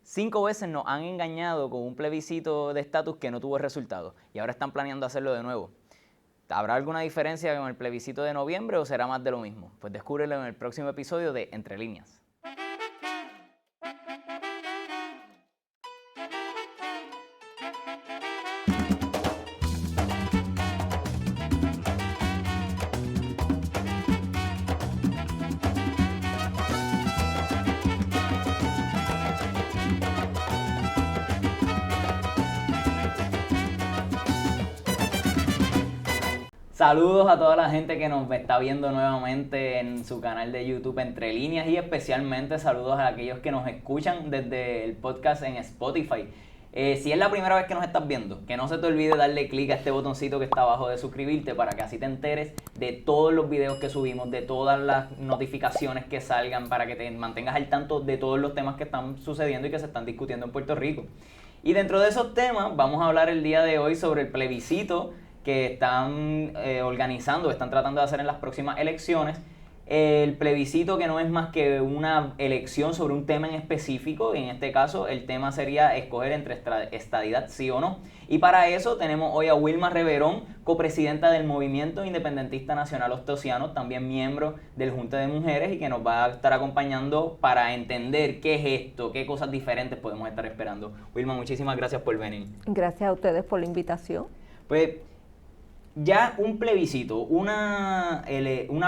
5 veces nos han engañado con un plebiscito de estatus que no tuvo resultado y ahora están planeando hacerlo de nuevo. ¿Habrá alguna diferencia con el plebiscito de noviembre o será más de lo mismo? Pues descúbrelo en el próximo episodio de Entre Líneas. Saludos a toda la gente que nos está viendo nuevamente en su canal de YouTube Entre Líneas y especialmente saludos a aquellos que nos escuchan desde el podcast en Spotify. Si es la primera vez que nos estás viendo, que no se te olvide darle clic a este botoncito que está abajo de suscribirte para que así te enteres de todos los videos que subimos, de todas las notificaciones que salgan, para que te mantengas al tanto de todos los temas que están sucediendo y que se están discutiendo en Puerto Rico. Y dentro de esos temas vamos a hablar el día de hoy sobre el plebiscito que están organizando, están tratando de hacer en las próximas elecciones. El plebiscito que no es más que una elección sobre un tema en específico, y en este caso el tema sería escoger entre estadidad sí o no. Y para eso tenemos hoy a Wilma Reverón, copresidenta del Movimiento Independentista Nacional Ostosiano, también miembro del Junta de Mujeres y que nos va a estar acompañando para entender qué es esto, qué cosas diferentes podemos estar esperando. Wilma, muchísimas gracias por venir. Gracias a ustedes por la invitación. Pues ya un plebiscito, una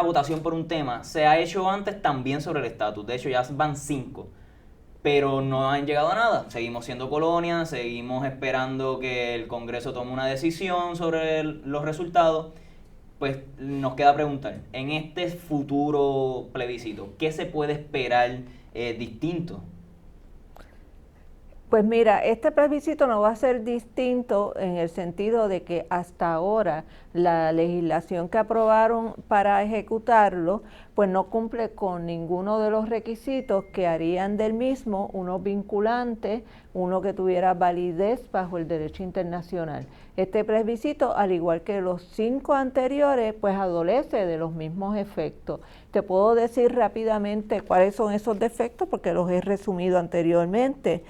votación por un tema, se ha hecho antes también sobre el estatus. De hecho, ya van 5, pero no han llegado a nada. Seguimos siendo colonia, seguimos esperando que el Congreso tome una decisión sobre los resultados. Pues nos queda preguntar, en este futuro plebiscito, ¿qué se puede esperar distinto? Pues mira, este plebiscito no va a ser distinto en el sentido de que hasta ahora la legislación que aprobaron para ejecutarlo, pues no cumple con ninguno de los requisitos que harían del mismo uno vinculante, uno que tuviera validez bajo el derecho internacional. Este plebiscito, al igual que los 5 anteriores, pues adolece de los mismos efectos. Te puedo decir rápidamente cuáles son esos defectos porque los he resumido anteriormente.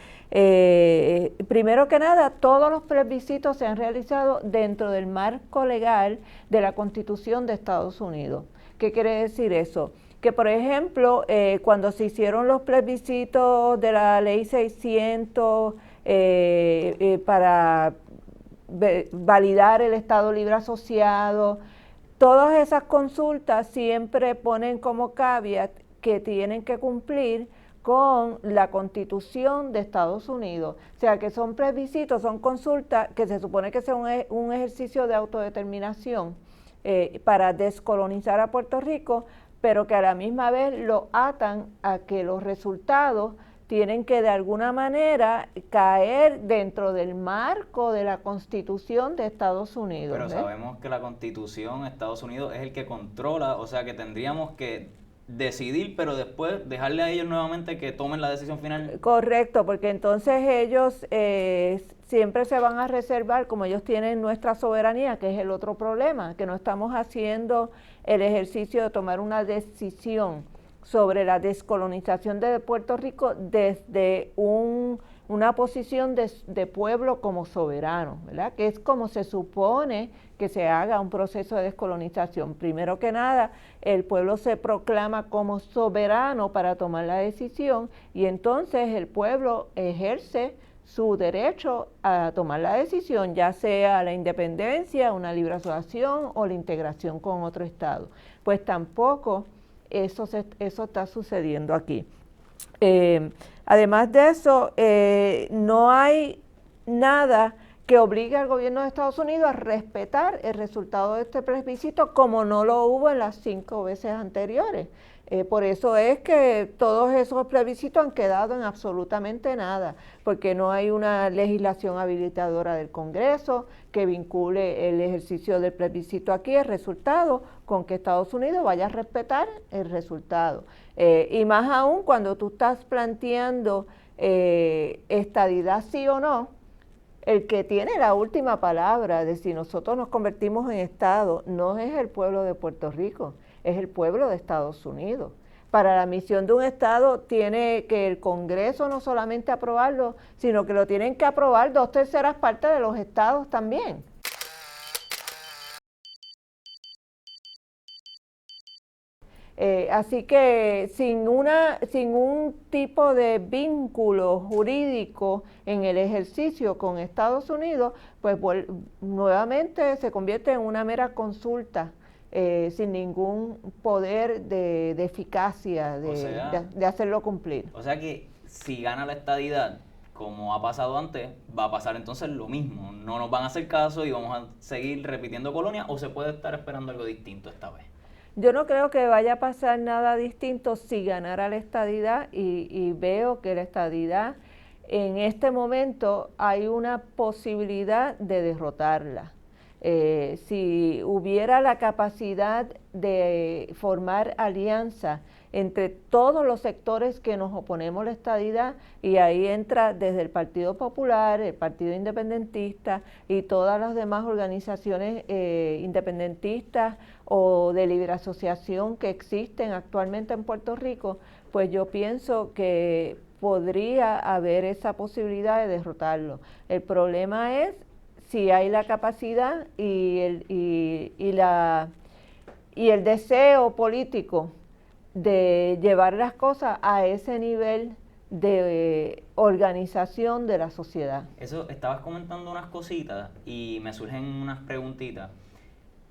Primero que nada, todos los plebiscitos se han realizado dentro del marco legal de la Constitución de Estados Unidos. ¿Qué quiere decir eso? Que, por ejemplo, cuando se hicieron los plebiscitos de la Ley 600 para validar el Estado Libre Asociado, todas esas consultas siempre ponen como caveat que tienen que cumplir con la Constitución de Estados Unidos. O sea, que son plebiscitos, son consultas que se supone que sea un ejercicio de autodeterminación para descolonizar a Puerto Rico, pero que a la misma vez lo atan a que los resultados tienen que de alguna manera caer dentro del marco de la Constitución de Estados Unidos. Pero sabemos que la Constitución de Estados Unidos es el que controla, o sea que tendríamos que decidir, pero después dejarle a ellos nuevamente que tomen la decisión final. Correcto, porque entonces ellos siempre se van a reservar, como ellos tienen nuestra soberanía, que es el otro problema, que no estamos haciendo el ejercicio de tomar una decisión sobre la descolonización de Puerto Rico desde una posición de pueblo como soberano, ¿verdad? Que es como se supone que se haga un proceso de descolonización. Primero que nada, el pueblo se proclama como soberano para tomar la decisión y entonces el pueblo ejerce su derecho a tomar la decisión, ya sea la independencia, una libre asociación o la integración con otro estado. Pues tampoco eso está sucediendo aquí. Además de eso, no hay nada que obligue al gobierno de Estados Unidos a respetar el resultado de este plebiscito como no lo hubo en las 5 veces anteriores. Por eso es que todos esos plebiscitos han quedado en absolutamente nada, porque no hay una legislación habilitadora del Congreso que vincule el ejercicio del plebiscito aquí, el resultado, con que Estados Unidos vaya a respetar el resultado. Y más aún cuando tú estás planteando estadidad sí o no, el que tiene la última palabra de si nosotros nos convertimos en Estado no es el pueblo de Puerto Rico, es el pueblo de Estados Unidos. para la misión de un Estado tiene que el Congreso no solamente aprobarlo, sino que lo tienen que aprobar 2/3 partes de los estados también. Así que sin un tipo de vínculo jurídico en el ejercicio con Estados Unidos, pues nuevamente se convierte en una mera consulta, sin ningún poder de eficacia de hacerlo cumplir. O sea que si gana la estadidad, como ha pasado antes, va a pasar entonces lo mismo. No nos van a hacer caso y vamos a seguir repitiendo colonias, o se puede estar esperando algo distinto esta vez. Yo no creo que vaya a pasar nada distinto si ganara la estadidad y veo que la estadidad en este momento hay una posibilidad de derrotarla. Si hubiera la capacidad de formar alianza entre todos los sectores que nos oponemos a la estadidad, y ahí entra desde el Partido Popular, el Partido Independentista y todas las demás organizaciones independentistas o de libre asociación que existen actualmente en Puerto Rico, pues yo pienso que podría haber esa posibilidad de derrotarlo. El problema es si hay la capacidad y el deseo político de llevar las cosas a ese nivel de organización de la sociedad. Eso, estabas comentando unas cositas y me surgen unas preguntitas.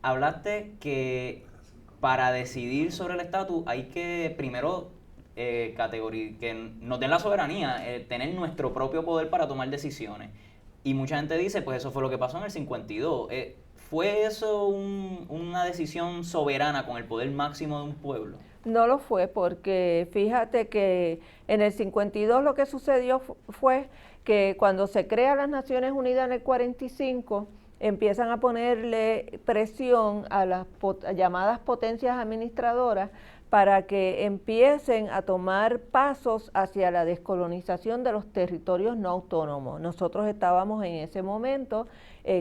Hablaste que para decidir sobre el estatus hay que primero que nos den la soberanía, tener nuestro propio poder para tomar decisiones. Y mucha gente dice, pues eso fue lo que pasó en el 52. ¿Fue eso una decisión soberana con el poder máximo de un pueblo? No lo fue, porque fíjate que en el 52 lo que sucedió fue que cuando se crean las Naciones Unidas en el 45, empiezan a ponerle presión a las llamadas potencias administradoras para que empiecen a tomar pasos hacia la descolonización de los territorios no autónomos. Nosotros estábamos en ese momento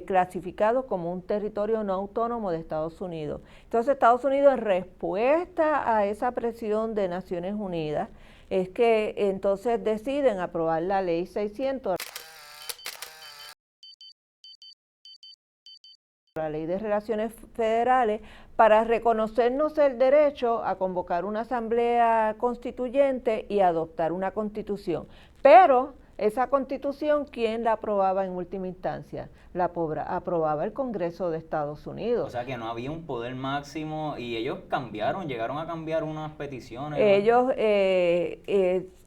clasificados como un territorio no autónomo de Estados Unidos. Entonces Estados Unidos, en respuesta a esa presión de Naciones Unidas, es que entonces deciden aprobar la Ley 600, la Ley de Relaciones Federales, para reconocernos el derecho a convocar una asamblea constituyente y adoptar una constitución. Pero esa constitución, ¿quién la aprobaba en última instancia? La aprobaba el Congreso de Estados Unidos. O sea que no había un poder máximo y ellos llegaron a cambiar unas peticiones. Ellos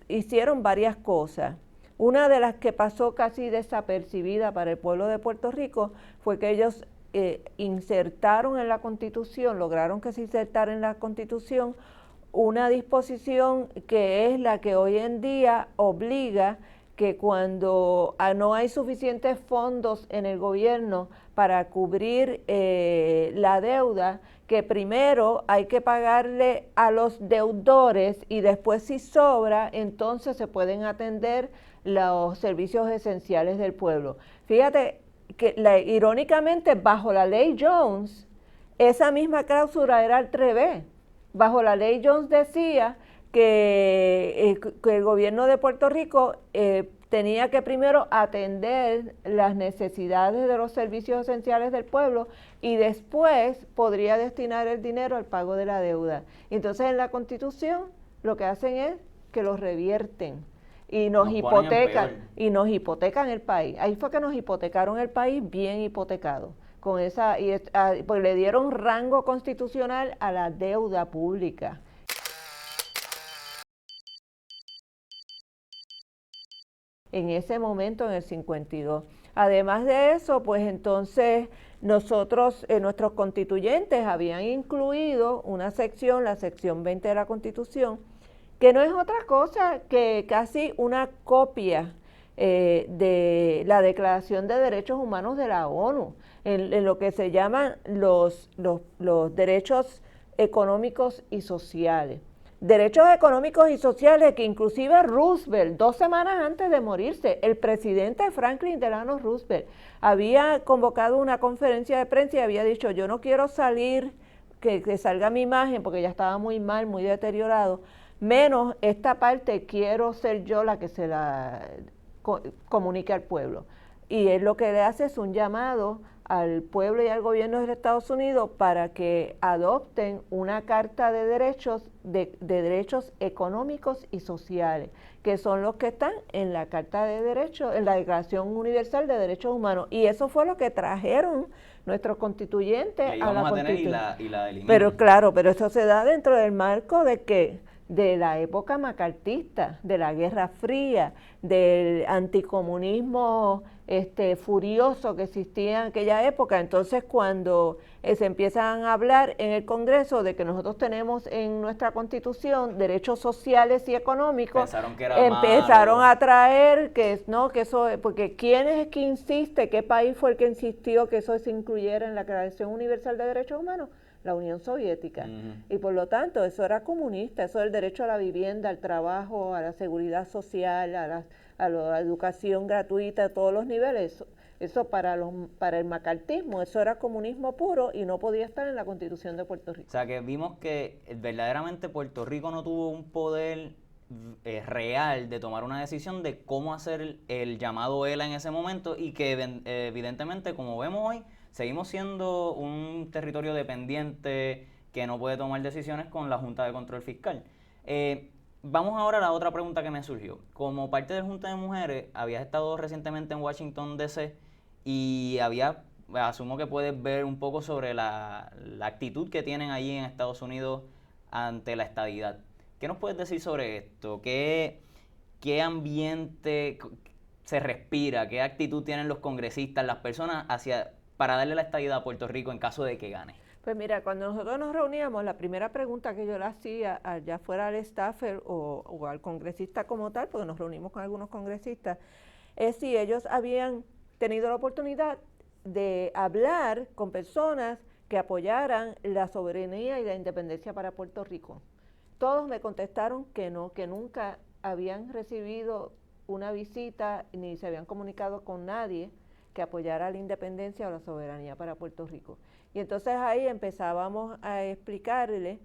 hicieron varias cosas. Una de las que pasó casi desapercibida para el pueblo de Puerto Rico fue que ellos insertaron en la Constitución, lograron que se insertara en la Constitución una disposición que es la que hoy en día obliga que cuando no hay suficientes fondos en el gobierno para cubrir la deuda, que primero hay que pagarle a los deudores y después, si sobra, entonces se pueden atender los servicios esenciales del pueblo. Fíjate que irónicamente bajo la ley Jones, esa misma cláusula era al revés. Bajo la ley Jones decía que el gobierno de Puerto Rico tenía que primero atender las necesidades de los servicios esenciales del pueblo y después podría destinar el dinero al pago de la deuda. Entonces en la Constitución lo que hacen es que lo revierten y nos hipotecan el país. Ahí fue que nos hipotecaron el país bien hipotecado. Con esa, pues le dieron rango constitucional a la deuda pública. En ese momento, en el 52. Además de eso, pues entonces nosotros, nuestros constituyentes habían incluido una sección, la sección 20 de la Constitución, que no es otra cosa que casi una copia de la Declaración de Derechos Humanos de la ONU, en lo que se llaman los derechos económicos y sociales. Derechos económicos y sociales que inclusive Roosevelt, 2 semanas antes de morirse, el presidente Franklin Delano Roosevelt había convocado una conferencia de prensa y había dicho: yo no quiero salir, que salga mi imagen porque ya estaba muy mal, muy deteriorado, menos esta parte, quiero ser yo la que se la comunique al pueblo. Y él lo que le hace es un llamado al pueblo y al gobierno de Estados Unidos para que adopten una carta de derechos económicos y sociales, que son los que están en la Carta de Derechos, en la Declaración Universal de Derechos Humanos. Y eso fue lo que trajeron nuestros constituyentes a la Constitución. Y la delimitan. Pero claro, pero eso se da dentro del marco de que de la época macartista, de la Guerra Fría, del anticomunismo furioso que existía en aquella época. Entonces, cuando se empiezan a hablar en el Congreso de que nosotros tenemos en nuestra Constitución derechos sociales y económicos, empezaron a traer que no, que eso, porque ¿quién es el que insiste? ¿Qué país fue el que insistió que eso se incluyera en la Declaración Universal de Derechos Humanos? La Unión Soviética. Y por lo tanto, eso era comunista, eso el derecho a la vivienda, al trabajo, a la seguridad social, a la educación gratuita a todos los niveles. Eso para el macartismo, eso era comunismo puro y no podía estar en la Constitución de Puerto Rico. O sea que vimos que verdaderamente Puerto Rico no tuvo un poder real de tomar una decisión de cómo hacer el llamado ELA en ese momento, y que evidentemente, como vemos hoy, seguimos siendo un territorio dependiente que no puede tomar decisiones con la Junta de Control Fiscal. Vamos ahora a la otra pregunta que me surgió. Como parte de la Junta de Mujeres, habías estado recientemente en Washington, D.C. y asumo que puedes ver un poco sobre la actitud que tienen allí en Estados Unidos ante la estadidad. ¿Qué nos puedes decir sobre esto? ¿Qué ambiente se respira? ¿Qué actitud tienen los congresistas, las personas para darle la estadidad a Puerto Rico en caso de que gane? Pues mira, cuando nosotros nos reuníamos, la primera pregunta que yo le hacía, ya fuera al staffer o al congresista como tal, porque nos reunimos con algunos congresistas, es si ellos habían tenido la oportunidad de hablar con personas que apoyaran la soberanía y la independencia para Puerto Rico. Todos me contestaron que no, que nunca habían recibido una visita ni se habían comunicado con nadie que apoyara la independencia o la soberanía para Puerto Rico. Y entonces ahí empezábamos a explicarle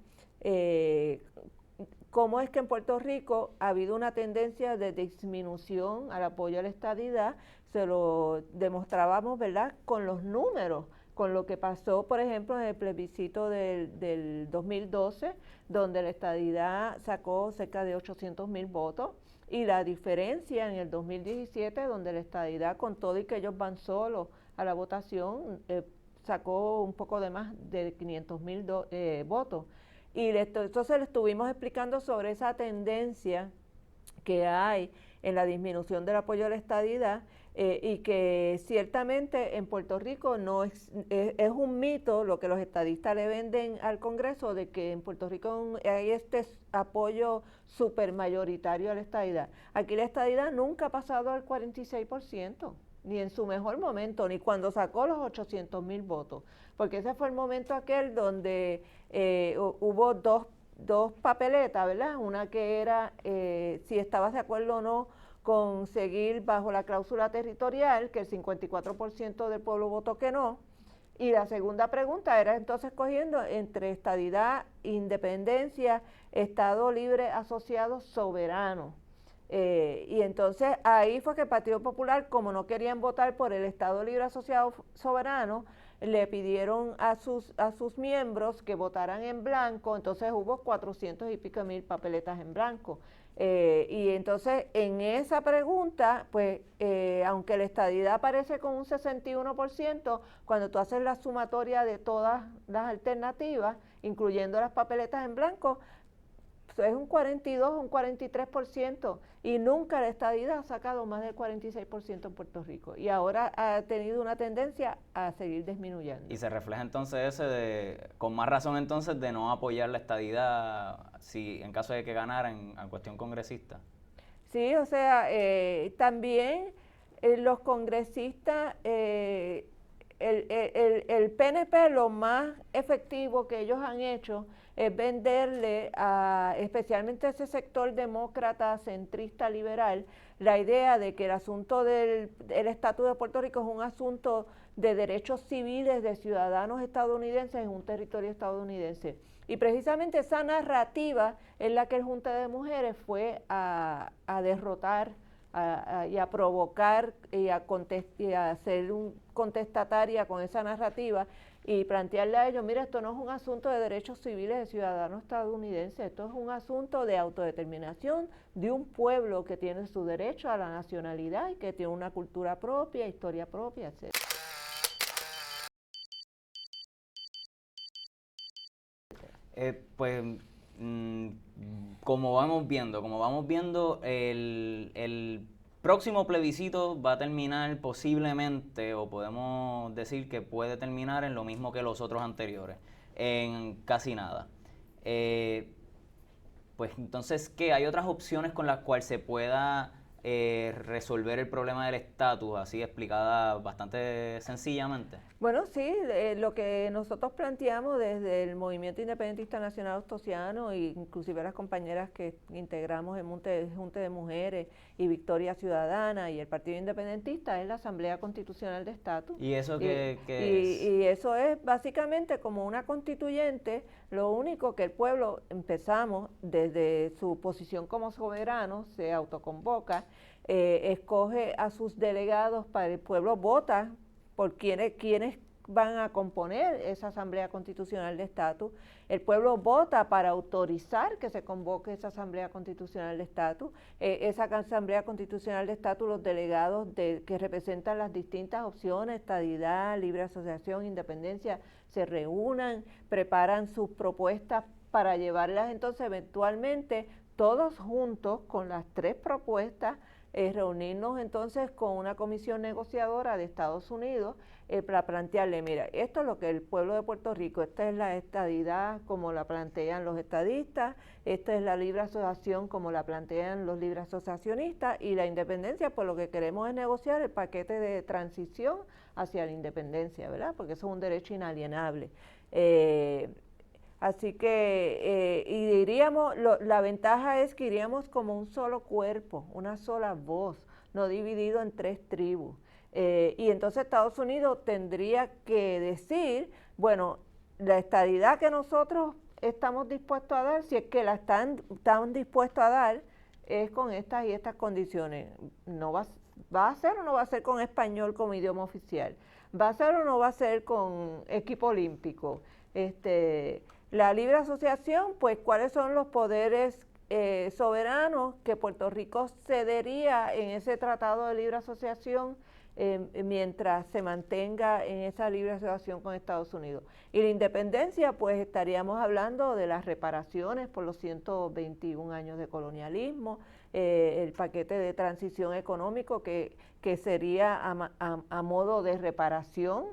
cómo es que en Puerto Rico ha habido una tendencia de disminución al apoyo a la estadidad. Se lo demostrábamos, ¿verdad?, con los números, con lo que pasó, por ejemplo, en el plebiscito del 2012, donde la estadidad sacó cerca de 800,000 votos, y la diferencia en el 2017, donde la estadidad, con todo y que ellos van solos a la votación, sacó un poco de más de 500,000 votos. Y entonces le estuvimos explicando sobre esa tendencia que hay en la disminución del apoyo a la estadidad, y que ciertamente en Puerto Rico no es un mito lo que los estadistas le venden al Congreso, de que en Puerto Rico hay este apoyo supermayoritario a la estadidad. Aquí la estadidad nunca ha pasado al 46%, ni en su mejor momento, ni cuando sacó los 800,000 votos, porque ese fue el momento aquel donde hubo dos papeletas, ¿verdad? Una que era si estabas de acuerdo o no con seguir bajo la cláusula territorial, que el 54% del pueblo votó que no, y la segunda pregunta era entonces cogiendo entre estadidad, independencia, Estado libre asociado soberano. Y entonces ahí fue que el Partido Popular, como no querían votar por el Estado libre asociado soberano, le pidieron a sus miembros que votaran en blanco. Entonces hubo 400 y pico mil papeletas en blanco. Y entonces en esa pregunta, pues aunque la estadidad aparece con un 61%, cuando tú haces la sumatoria de todas las alternativas, incluyendo las papeletas en blanco, es un 42, un 43%, y nunca la estadidad ha sacado más del 46% en Puerto Rico, y ahora ha tenido una tendencia a seguir disminuyendo. Y se refleja entonces con más razón entonces, de no apoyar la estadidad en caso de que ganara en cuestión congresista. Sí, o sea, también los congresistas, el PNP, lo más efectivo que ellos han hecho es venderle especialmente a ese sector demócrata, centrista, liberal, la idea de que el asunto del estatus de Puerto Rico es un asunto de derechos civiles de ciudadanos estadounidenses en un territorio estadounidense. Y precisamente esa narrativa es la que el Junta de Mujeres fue a derrotar y a provocar y a ser un contestataria con esa narrativa y plantearle a ellos, mira, esto no es un asunto de derechos civiles de ciudadanos estadounidenses, esto es un asunto de autodeterminación de un pueblo que tiene su derecho a la nacionalidad y que tiene una cultura propia, historia propia, etc. Pues como vamos viendo, el próximo plebiscito va a terminar posiblemente, o podemos decir que puede terminar en lo mismo que los otros anteriores, en casi nada. Pues entonces, ¿qué? ¿Hay otras opciones con las cuales se pueda resolver el problema del estatus, así explicada bastante sencillamente? Bueno, sí, lo que nosotros planteamos desde el Movimiento Independentista Nacional Ostosiano, e inclusive las compañeras que integramos el Junta de Mujeres y Victoria Ciudadana y el Partido Independentista, es la Asamblea Constitucional de Estatus. ¿Y eso qué es? Y eso es básicamente como una constituyente, lo único que el pueblo empezamos desde su posición como soberano, se autoconvoca, escoge a sus delegados, para el pueblo vota por quienes van a componer esa Asamblea Constitucional de Estatus. El pueblo vota para autorizar que se convoque esa Asamblea Constitucional de Estatus. Esa Asamblea Constitucional de Estatus, los delegados que representan las distintas opciones, estadidad, libre asociación, independencia, se reúnan, preparan sus propuestas para llevarlas entonces eventualmente todos juntos con las 3 propuestas, reunirnos entonces con una comisión negociadora de Estados Unidos para plantearle, mira, esto es lo que el pueblo de Puerto Rico, esta es la estadidad como la plantean los estadistas, esta es la libre asociación como la plantean los libre asociacionistas, y la independencia, pues lo que queremos es negociar el paquete de transición hacia la independencia, ¿verdad? Porque eso es un derecho inalienable. Así que, y diríamos, la ventaja es que iríamos como un solo cuerpo, una sola voz, no dividido en 3 tribus. Y entonces Estados Unidos tendría que decir, bueno, la estadidad que nosotros estamos dispuestos a dar, si es que la están dispuestos a dar, es con estas y estas condiciones. No va a ser o no va a ser con español como idioma oficial. Va a ser o no va a ser con equipo olímpico. La libre asociación, pues cuáles son los poderes soberanos que Puerto Rico cedería en ese tratado de libre asociación mientras se mantenga en esa libre asociación con Estados Unidos. Y la independencia, pues estaríamos hablando de las reparaciones por los 121 años de colonialismo, el paquete de transición económico que sería a modo de reparación,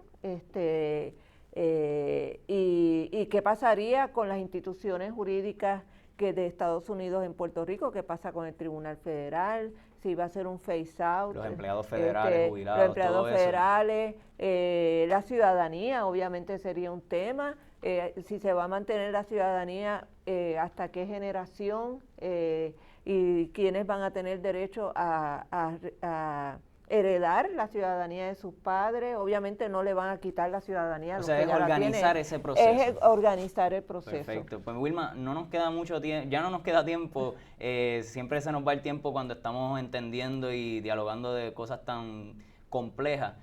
y qué pasaría con las instituciones jurídicas de Estados Unidos en Puerto Rico, qué pasa con el Tribunal Federal, si va a ser un phase out. Los empleados federales, jubilados, los empleados todo federales, la ciudadanía obviamente sería un tema, si se va a mantener la ciudadanía, hasta qué generación, y quiénes van a tener derecho a heredar la ciudadanía de sus padres. Obviamente no le van a quitar la ciudadanía a los que ya la tienen. organizar ese proceso. Es organizar el proceso. Perfecto. Pues Wilma, no nos queda mucho tiempo, ya no nos queda tiempo, siempre se nos va el tiempo cuando estamos entendiendo y dialogando de cosas tan complejas.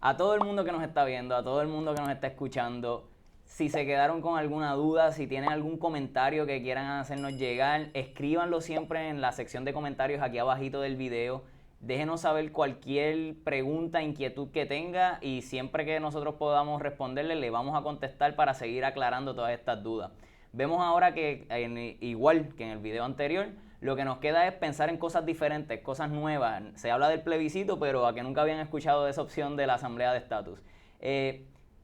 A todo el mundo que nos está viendo, a todo el mundo que nos está escuchando, si se quedaron con alguna duda, si tienen algún comentario que quieran hacernos llegar, escríbanlo siempre en la sección de comentarios aquí abajito del video. Déjenos saber cualquier pregunta, inquietud que tenga, y siempre que nosotros podamos responderle, le vamos a contestar para seguir aclarando todas estas dudas. Vemos ahora que, igual que en el video anterior, lo que nos queda es pensar en cosas diferentes, cosas nuevas. Se habla del plebiscito, pero a que nunca habían escuchado de esa opción de la Asamblea de Estatus.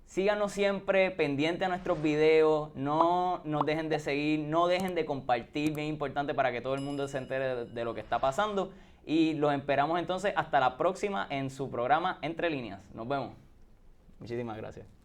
Síganos siempre pendientes a nuestros videos, no nos dejen de seguir, no dejen de compartir, bien importante para que todo el mundo se entere de lo que está pasando. Y los esperamos entonces hasta la próxima en su programa Entre Líneas. Nos vemos. Muchísimas gracias.